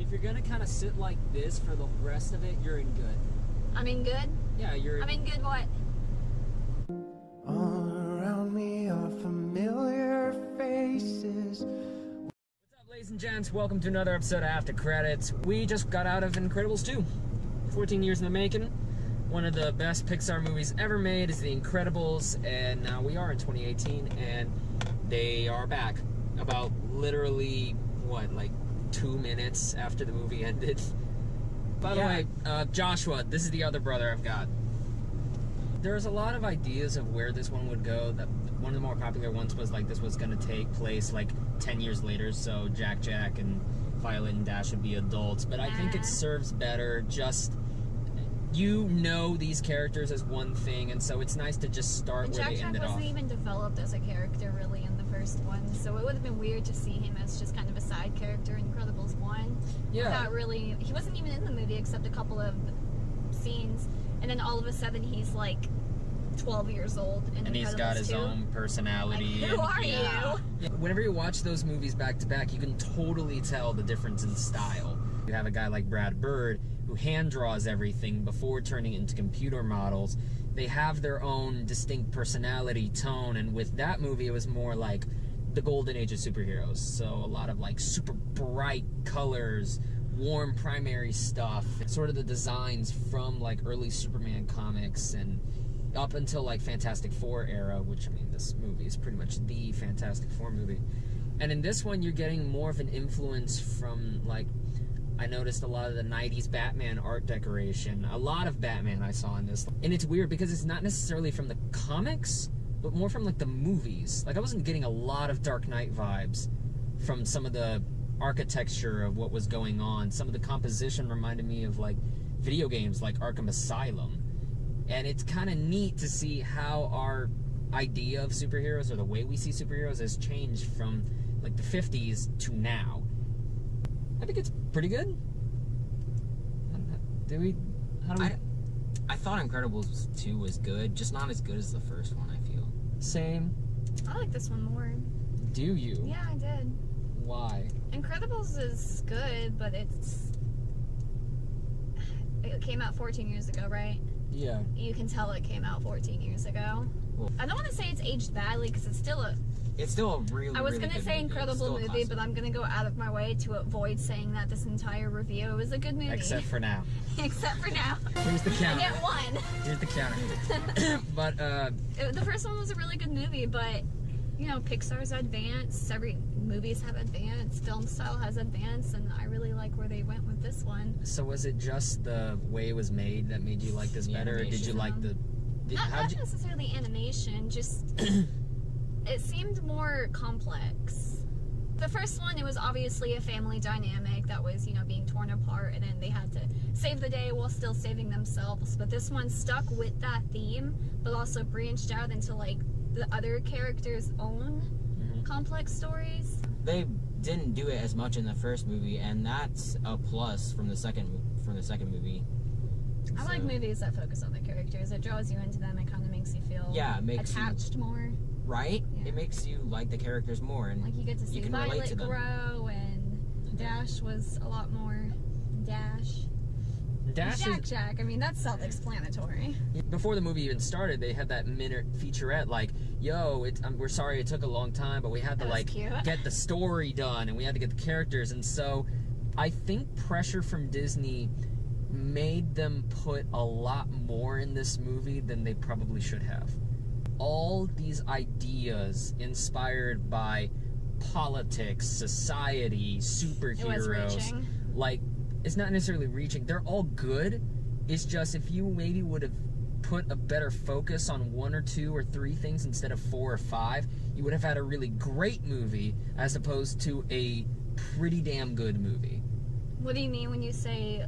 if you're gonna kind of sit like this for the rest of it, you're in good. I'm in good? Yeah, you're. I'm in good what? All around me are familiar faces. What's up, ladies and gents? Welcome to another episode of After Credits. We just got out of Incredibles 2. 14 years in the making. One of the best Pixar movies ever made is The Incredibles, and now we are in 2018, and they are back. About literally, what, like 2 minutes after the movie ended. By the way, Joshua, this is the other brother I've got. There's a lot of ideas of where this one would go. That one of the more popular ones was like this was going to take place like 10 years later, so Jack and Violet and Dash would be adults. But I think it serves better just, you know, these characters as one thing, and so it's nice to just start where they ended off. Jack wasn't even developed as a character really in the first one, so it would have been weird to see him as just kind of a side character in Incredibles 1. Yeah. Without really, he wasn't even in the movie except a couple of scenes, and then all of a sudden he's like 12 years old in and he's got his own personality. Like, who are you? Yeah. Whenever you watch those movies back to back, you can totally tell the difference in style. You have a guy like Brad Bird who hand draws everything before turning it into computer models. They have their own distinct personality, tone, and with that movie it was more like the golden age of superheroes. So a lot of like super bright colors, warm primary stuff, sort of the designs from like early Superman comics and up until like Fantastic Four era, which, I mean, this movie is pretty much the Fantastic Four movie. And in this one, you're getting more of an influence from, like, I noticed a lot of the 90s Batman art decoration. A lot of Batman I saw in this. And it's weird because it's not necessarily from the comics, but more from, like, the movies. Like, I wasn't getting a lot of Dark Knight vibes from some of the architecture of what was going on. Some of the composition reminded me of, like, video games like Arkham Asylum. And it's kind of neat to see how our idea of superheroes, or the way we see superheroes, has changed from like the 50s to now. I think it's pretty good. I thought Incredibles 2 was good, just not as good as the first one, I feel. Same. I like this one more. Do you? Yeah, I did. Why? Incredibles is good, but it came out 14 years ago, right? Yeah. You can tell it came out 14 years ago. Well, I don't want to say it's aged badly because it's still a really, I was really going to good say movie. incredible movie, but I'm going to go out of my way to avoid saying that this entire review. It was a good movie. Except for now. Except for now. Here's the counter. I get one. Here's the counter. But, the first one was a really good movie, but, you know, Pixar's advanced. Movies have advanced. Film style has advanced, and I really like where they went with this one. so was it just the way it was made that made you like this better? Or did you like the... Not necessarily animation, just... it seemed more complex. The first one, it was obviously a family dynamic that was, you know, being torn apart, and then they had to save the day while still saving themselves. But this one stuck with that theme, but also branched out into, like, the other characters' own complex stories. They didn't do it as much in the first movie, and that's a plus from the second movie. I like movies that focus on the characters. It draws you into them. It kind of makes you feel attached more. Right? Yeah. It makes you like the characters more, and like you get to see you can relate Violet to them. grow, and Dash was a lot more Dash. Jack. I mean, that's self-explanatory. Before the movie even started, they had that minute featurette like, yo, we're sorry it took a long time, but we had to like get the story done, and we had to get the characters. And so I think pressure from Disney made them put a lot more in this movie than they probably should have. All these ideas inspired by politics, society, superheroes, like, it's not necessarily reaching. They're all good. It's just if you maybe would have put a better focus on 1 or 2 or 3 things instead of 4 or 5, you would have had a really great movie as opposed to a pretty damn good movie. What do you mean when you say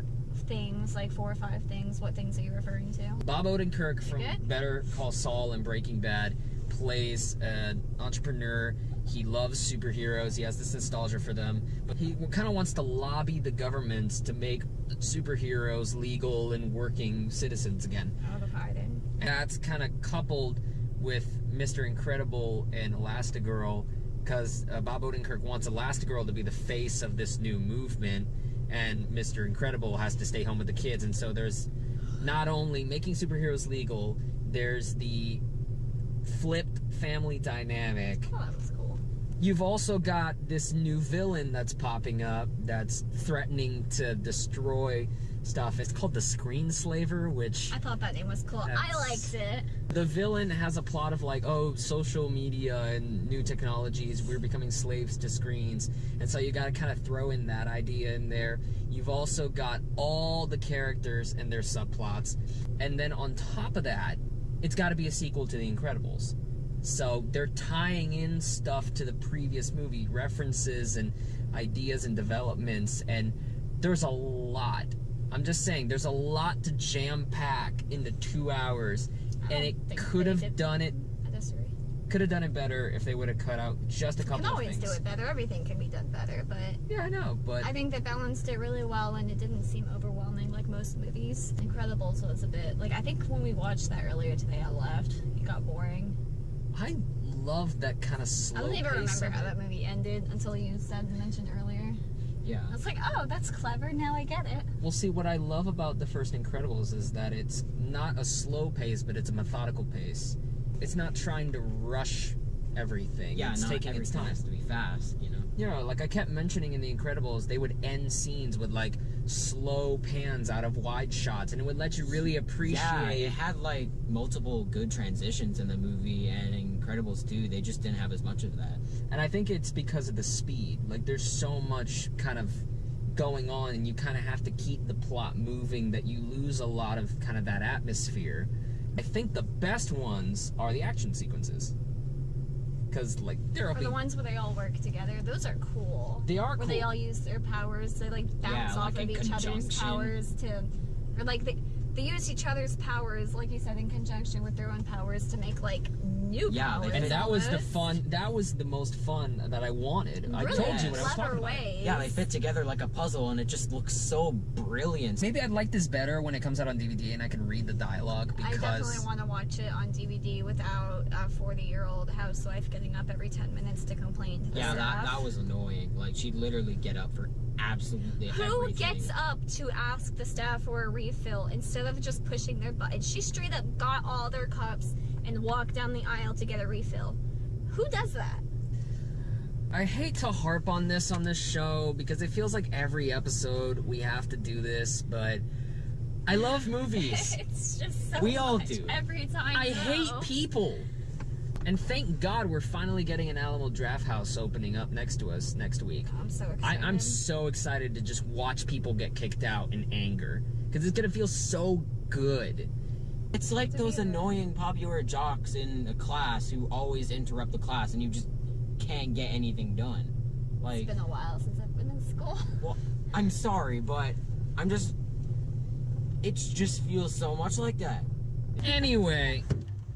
things, like 4 or 5 things? What things are you referring to? Bob Odenkirk from Better Call Saul and Breaking Bad plays an entrepreneur. He loves superheroes. He has this nostalgia for them. But he kind of wants to lobby the governments to make superheroes legal and working citizens again. Out of hiding. And that's kind of coupled with Mr. Incredible and Elastigirl, because Bob Odenkirk wants Elastigirl to be the face of this new movement. and Mr. Incredible has to stay home with the kids. And so there's not only making superheroes legal, there's the flipped family dynamic. Oh, that was cool. You've also got this new villain that's popping up that's threatening to destroy stuff. It's called the Screenslaver, which... I thought that name was cool. I liked it. The villain has a plot of like, oh, social media and new technologies, we're becoming slaves to screens. And so you gotta kind of throw in that idea in there. You've also got all the characters and their subplots. And then on top of that, it's gotta be a sequel to The Incredibles. So they're tying in stuff to the previous movie, references and ideas and developments, and there's a lot. I'm just saying, there's a lot to jam-pack into 2 hours, and it could have done it. I disagree. Could have done it better if they would have cut out just a couple of things. You can always do it better. Everything can be done better, but yeah, I know. But I think they balanced it really well, and it didn't seem overwhelming like most movies. Incredibles was a bit like, I think when we watched that earlier today, I left. It got boring. I love that kind of slow. I don't even pace remember of how it. that movie ended until you mentioned earlier. Yeah. I was like, oh, that's clever. Now I get it. Well, see, what I love about the first Incredibles is that it's not a slow pace, but it's a methodical pace. It's not trying to rush everything. Yeah, it's not taking its everything time. has to be fast, you know? Yeah, like I kept mentioning in The Incredibles, they would end scenes with like slow pans out of wide shots, and it would let you really appreciate. Yeah, it had like multiple good transitions in the movie, and Incredibles 2, they just didn't have as much of that. And I think it's because of the speed. Like there's so much kind of going on, and you kind of have to keep the plot moving that you lose a lot of kind of that atmosphere. I think the best ones are the action sequences. Because, like, Or the ones where they all work together, those are cool. They are where cool. they all use their powers to, like, bounce off like of in each other's conjunction. powers to... Or, like, they use each other's powers, like you said, in conjunction with their own powers to make, like, new powers. And that was the almost. fun, that was the most fun that I wanted. I Really told you what I was clever talking about. ways. Yeah, they fit together like a puzzle, and it just looks so brilliant. Maybe I'd like this better when it comes out on DVD and I can read the dialogue, I because... definitely want to watch it on DVD without a 40-year-old housewife getting up every 10 minutes to complain to the Yeah, staff. that was annoying. Like, she'd literally get up for absolutely Who everything. gets up to ask the staff for a refill instead of just pushing their buttons? She straight up got all their cups and walked down the aisle to get a refill. Who does that? I hate to harp on this show because it feels like every episode we have to do this, but I love movies. It's just so We all much do. every time. I hate people. And thank God we're finally getting an Alamo Draft House opening up next to us next week. I'm so excited. I'm so excited to just watch people get kicked out in anger, because it's gonna feel so good. It's like those annoying popular jocks in a class who always interrupt the class, and you just can't get anything done. Like, It's been a while since I've been in school. well, I'm sorry, but it just feels so much like that. Anyway,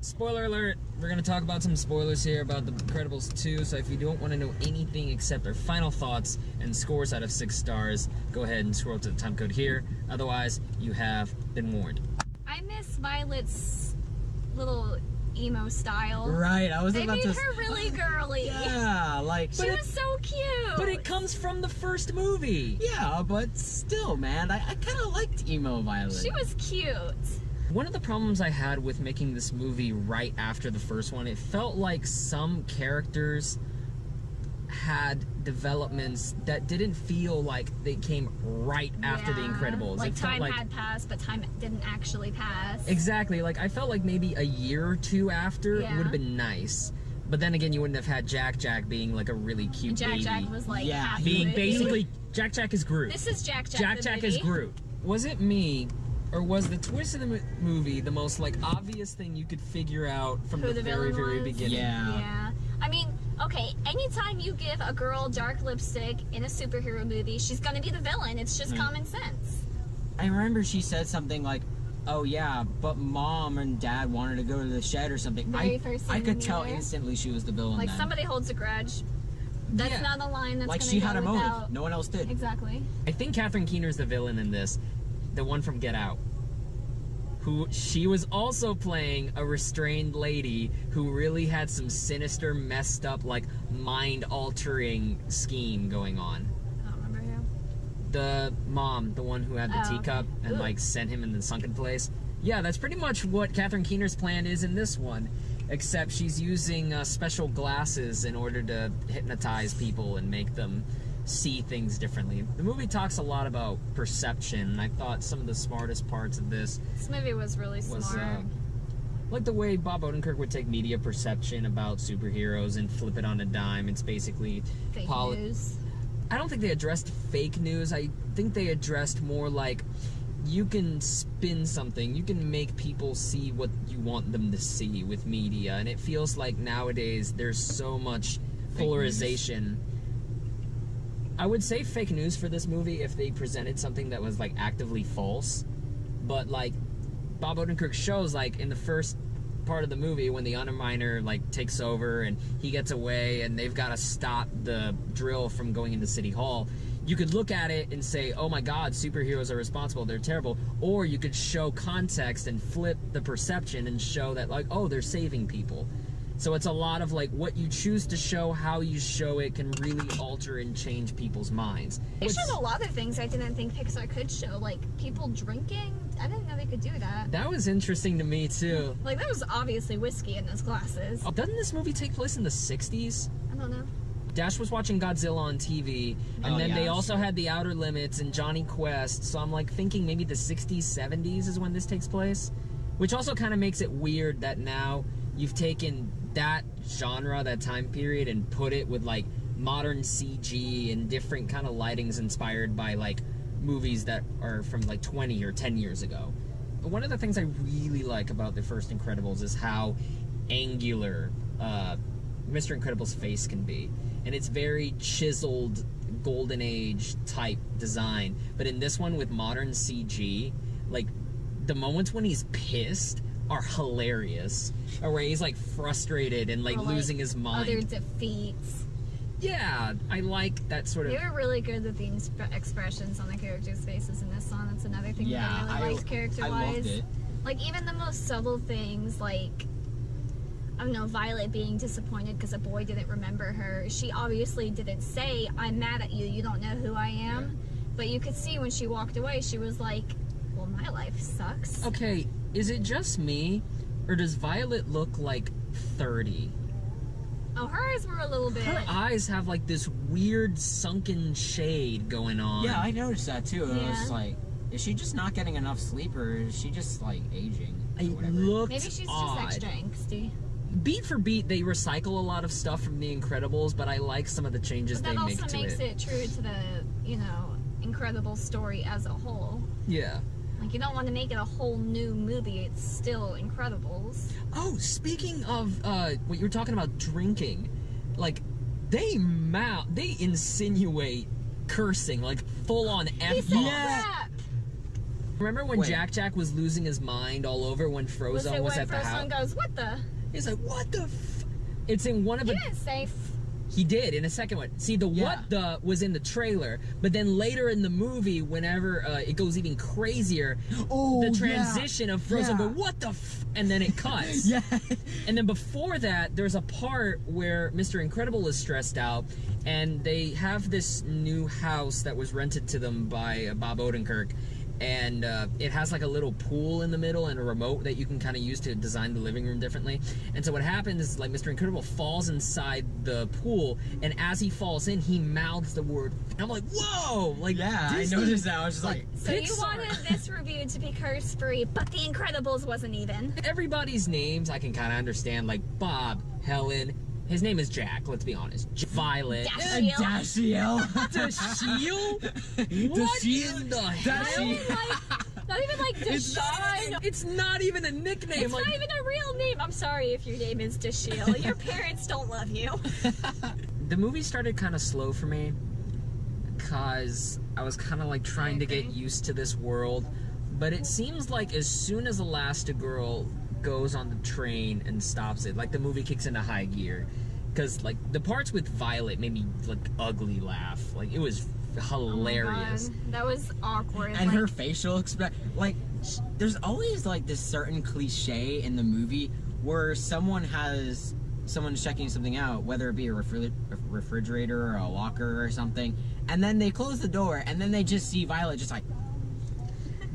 spoiler alert, we're gonna talk about some spoilers here about The Incredibles 2, so if you don't want to know anything except our final thoughts and scores out of 6 stars, go ahead and scroll to the time code here. Otherwise, you have been warned. I miss Violet's little emo style. Right, I was They about made to... her really girly. Yeah, like... She was so cute. But it comes from the first movie. Yeah, but still, man, I kind of liked emo Violet. She was cute. One of the problems I had with making this movie right after the first one, it felt like some characters had developments that didn't feel like they came right after The Yeah. Incredibles. Like It felt time had passed, but time didn't actually pass. Exactly, like I felt like maybe a year or two after Yeah. would have been nice. But then again, you wouldn't have had Jack being like a really cute baby. Jack was like Yeah, half being Groot. basically Jack is Groot. This is Jack. Jack the is movie. Groot. Was it me, or was the twist of the movie the most like obvious thing you could figure out from Who the the very villain was? beginning? Yeah. Yeah. I mean, okay, anytime you give a girl dark lipstick in a superhero movie, she's gonna be the villain. It's just common sense. I remember she said something like, "Oh yeah, but mom and dad wanted to go to the shed or something." Very first I scene could in the tell mirror. instantly she was the villain. Like then. somebody holds a grudge. That's Yeah. not a line that's Like gonna she go had a motive. without. No one else did. Exactly. I think Catherine Keener's the villain in this, the one from Get Out. Who she was also playing a restrained lady who really had some sinister, messed up, like mind-altering scheme going on. I don't remember who. The mom, the one who had the teacup and Ooh. like sent him in the sunken place. Yeah, that's pretty much what Catherine Keener's plan is in this one, except she's using special glasses in order to hypnotize people and make them see things differently. The movie talks a lot about perception, and I thought some of the smartest parts of this movie was really was smart. like the way Bob Odenkirk would take media perception about superheroes and flip it on a dime. It's basically Fake news. I don't think they addressed fake news. I think they addressed more like you can spin something, you can make people see what you want them to see with media, and it feels like nowadays there's so much polarization. I would say fake news for this movie if they presented something that was like actively false, but like Bob Odenkirk shows, like in the first part of the movie when the Underminer like takes over and he gets away and they've got to stop the drill from going into City Hall, you could look at it and say, oh my god, superheroes are responsible, they're terrible. Or you could show context and flip the perception and show that like, oh, they're saving people. So it's a lot of like what you choose to show, how you show it can really alter and change people's minds. They showed a lot of things I didn't think Pixar could show, like people drinking. I didn't know they could do that. That was interesting to me too. Like that was obviously whiskey in those glasses. Oh, doesn't this movie take place in the 60s? I don't know. Dash was watching Godzilla on TV, and then they also had The Outer Limits and Johnny Quest, so I'm like thinking maybe the 60s, 70s is when this takes place, which also kind of makes it weird that now you've taken that genre, that time period, and put it with like modern CG and different kind of lightings inspired by like movies that are from like 20 or 10 years ago. But one of the things I really like about the first Incredibles is how angular Mr. Incredible's face can be. And it's very chiseled, golden age type design. But in this one with modern CG, like the moments when he's pissed are hilarious. Or where he's like frustrated and like losing his mind. Other defeats. Yeah, I like that sort of... They were really good with the expressions on the characters' faces in this song. That's another thing that I really liked character-wise. I loved it. Like even the most subtle things, like I don't know, Violet being disappointed because a boy didn't remember her. She obviously didn't say, I'm mad at you, you don't know who I am. Yeah. But you could see when she walked away, she was like, well, my life sucks. Okay, is it just me, or does Violet look like 30? Oh, her eyes were a little bit... Her eyes have like this weird sunken shade going on. Yeah, I noticed that too. Yeah. I was like, is she just not getting enough sleep, or is she just like aging? It looked Maybe she's odd. just extra angsty. Beat for beat, they recycle a lot of stuff from The Incredibles, but I like some of the changes they make to it. That also makes it true to the, you know, Incredible story as a whole. Yeah. Like, you don't want to make it a whole new movie. It's still Incredibles. Oh, speaking of what you were talking about drinking, like, they insinuate cursing, like, full-on F-bomb. Crap! Remember when Jack was losing his mind all over when Frozone was at the house? Frozone goes, what the? He's like, what the f... It's in one of the... He didn't say He did, in a second one. See, the what the was in the trailer, but then later in the movie, whenever it goes even crazier, the transition of Frozen go, what the f... And then it cuts. And then before that, there's a part where Mr. Incredible is stressed out, and they have this new house that was rented to them by Bob Odenkirk, and it has like a little pool in the middle and a remote that you can kind of use to design the living room differently. And so what happens is like Mr. Incredible falls inside the pool, and as he falls in, he mouths the word. And I'm like, whoa! Like, Disney, I noticed that. I was just like so Pixar. You wanted this review to be curse-free, but The Incredibles wasn't even. Everybody's names I can kind of understand, like Bob, Helen. His name is Jack, let's be honest. Violet. Dashiell. Dashiell? What in the hell? Not even like Dashiell. It's not even a nickname. It's not even a real name. I'm sorry if your name is Dashiell. Your parents don't love you. The movie started kind of slow for me because I was kind of like trying to get used to this world. But it seems like as soon as Elastigirl goes on the train and stops it, like the movie kicks into high gear, because like the parts with Violet made me like ugly laugh. Like it was hilarious. Oh my God. That was awkward. And her facial expression, like there's always like this certain cliche in the movie where someone has someone's checking something out, whether it be a refrigerator or a locker or something, and then they close the door, and then they just see Violet just like.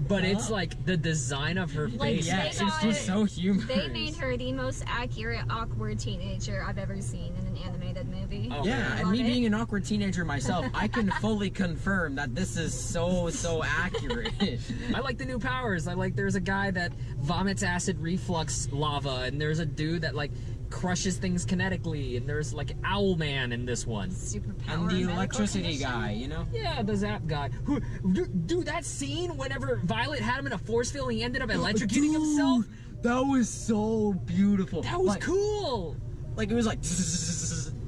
But it's like the design of her Like, face. Yes, it's just so humorous. They made her the most accurate, awkward teenager I've ever seen in an animated movie. Oh, Yeah, man. and me being an awkward teenager myself, I can fully confirm that this is so accurate. I like the new powers. I like there's a guy that vomits acid reflux lava, and there's a dude that like crushes things kinetically, and there's like Owlman in this one. Superpower. And the medical electricity condition. guy, you know? Yeah, the Zap guy. Dude, that scene whenever Violet had him in a force field and he ended up electrocuting himself. That was so beautiful. That was cool. Like, it was like...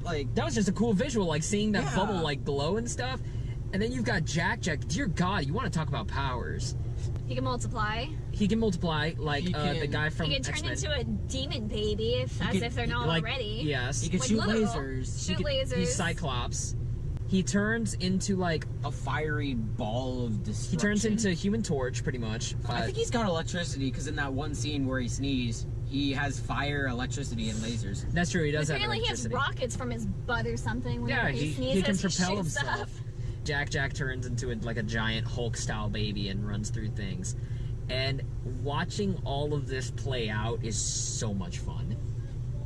like... That was just a cool visual, like seeing that Yeah. bubble like glow and stuff. And then you've got Jack. Dear God, you want to talk about powers? He can multiply. He can multiply like He the can- guy from He can turn X-Men. into a demon baby as if they're not like, already. Yes. He can Like shoot literal. lasers. Shoot lasers. He's Cyclops. He turns into like A fiery ball of destruction. he turns into Human Torch pretty much. I think he's got electricity, because in that one scene where he sneezed, he has fire, electricity, and lasers. That's true. He does have Apparently he has electricity. rockets from his butt or something. Yeah, Whenever he sneezes, can propel shoots himself. up. Jack turns into like a giant Hulk-style baby and runs through things. And watching all of this play out is so much fun.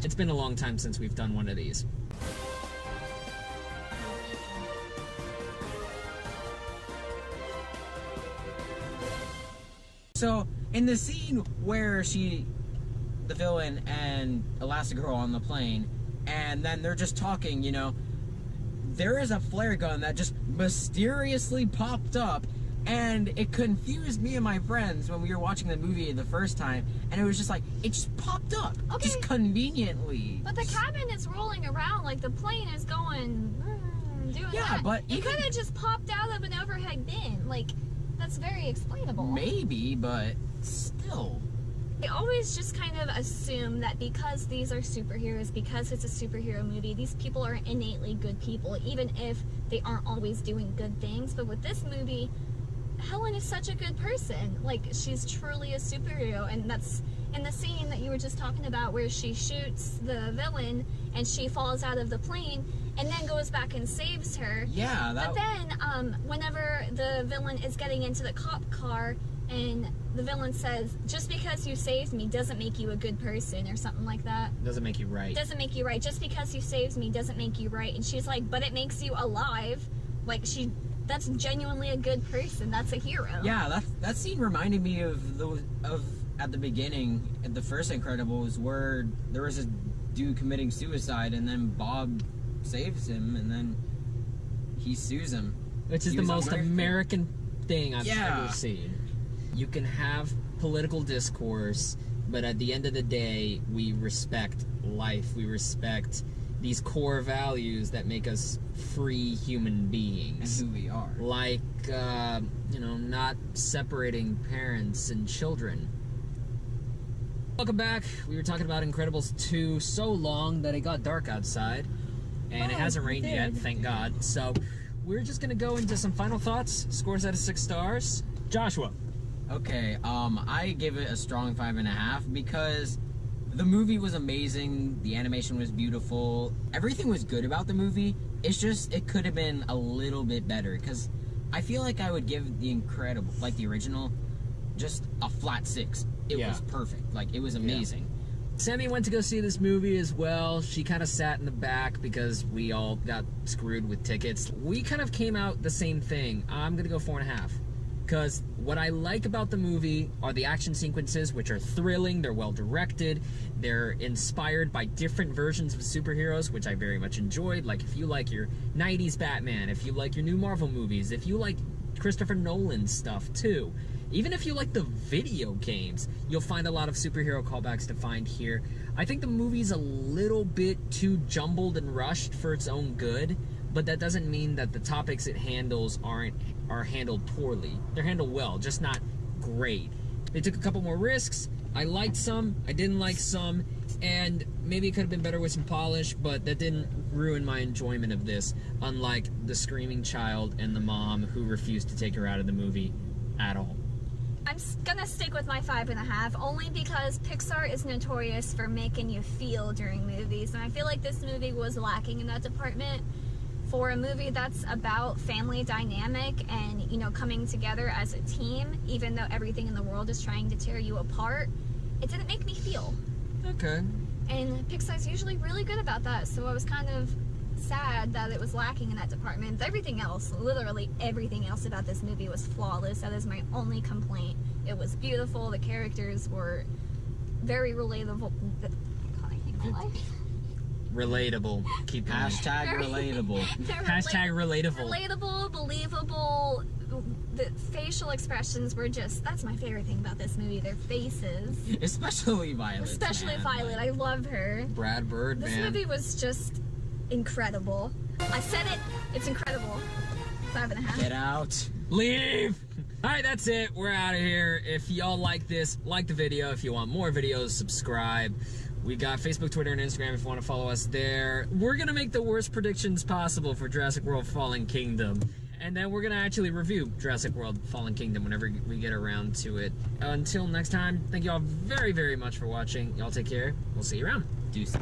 It's been a long time since we've done one of these. So, in the scene where the villain and Elastigirl on the plane, and then they're just talking, you know, there is a flare gun that just mysteriously popped up, and it confused me and my friends when we were watching the movie the first time, and it was just like, it just popped up, Okay. just conveniently. But the cabin is rolling around like the plane is going, doing Yeah, that. but it even- could have just popped out of an overhead bin. Like, that's very explainable. Maybe, but still. I always just kind of assume that because these are superheroes, because it's a superhero movie, these people are innately good people, even if they aren't always doing good things. But with this movie, Helen is such a good person. Like, she's truly a superhero, and that's in the scene that you were just talking about where she shoots the villain and she falls out of the plane and then goes back and saves her. Yeah, that... But then, whenever the villain is getting into the cop car and the villain says, just because you saved me doesn't make you a good person, or something like that. Doesn't make you right. Doesn't make you right. Just because you saved me doesn't make you right. And she's like, but it makes you alive. Like, that's genuinely a good person. That's a hero. Yeah, that scene reminded me of at the beginning, at the first Incredibles, where there was a dude committing suicide, and then Bob saves him, and then he sues him. Which is He the was most American thing I've Yeah. ever seen. You can have political discourse, but at the end of the day, we respect life. We respect these core values that make us free human And beings. who we are. Like, not separating parents and children. Welcome back. We were talking about Incredibles 2 so long that it got dark outside. And it hasn't rained yet, thank God. So, we're just gonna go into some final thoughts. Scores out of 6 stars. Joshua. Okay, I give it a strong 5.5 because the movie was amazing, the animation was beautiful, everything was good about the movie. It's just, it could have been a little bit better, because I feel like I would give the Incredible, like the original, just a flat 6. It Yeah. was perfect, like, it was amazing. Sammy went to go see this movie as well. She kind of sat in the back because we all got screwed with tickets. We kind of came out the same thing. I'm gonna go 4.5. Because what I like about the movie are the action sequences, which are thrilling, they're well directed, they're inspired by different versions of superheroes, which I very much enjoyed. Like, if you like your 90s Batman, if you like your new Marvel movies, if you like Christopher Nolan's stuff too, even if you like the video games, you'll find a lot of superhero callbacks to find here. I think the movie's a little bit too jumbled and rushed for its own good, but that doesn't mean that the topics it handles are handled poorly. They're handled well, just not great. They took a couple more risks. I liked some, I didn't like some, and maybe it could have been better with some polish, but that didn't ruin my enjoyment of this, unlike the screaming child and the mom who refused to take her out of the movie at all. I'm gonna stick with my 5.5, only because Pixar is notorious for making you feel during movies, and I feel like this movie was lacking in that department. For a movie that's about family dynamic and, you know, coming together as a team, even though everything in the world is trying to tear you apart, it didn't make me feel. Okay. And Pixar's usually really good about that, so I was kind of sad that it was lacking in that department. Everything else, literally everything else about this movie was flawless. That is my only complaint. It was beautiful, the characters were very relatable. I hate my life. Relatable. Keep going. Hashtag relatable. Hashtag relatable. Relatable, believable. The facial expressions were just, that's my favorite thing about this movie, their faces. Especially Violet. Especially man. Violet, I love her. Brad Bird, This man. movie was just incredible. I said it, it's incredible. 5.5. Get out. Leave! Alright, that's it. We're out of here. If y'all like this, like the video. If you want more videos, subscribe. We got Facebook, Twitter, and Instagram if you want to follow us there. We're going to make the worst predictions possible for Jurassic World Fallen Kingdom. And then we're going to actually review Jurassic World Fallen Kingdom whenever we get around to it. Until next time, thank you all very, very much for watching. Y'all take care. We'll see you around. Deuces.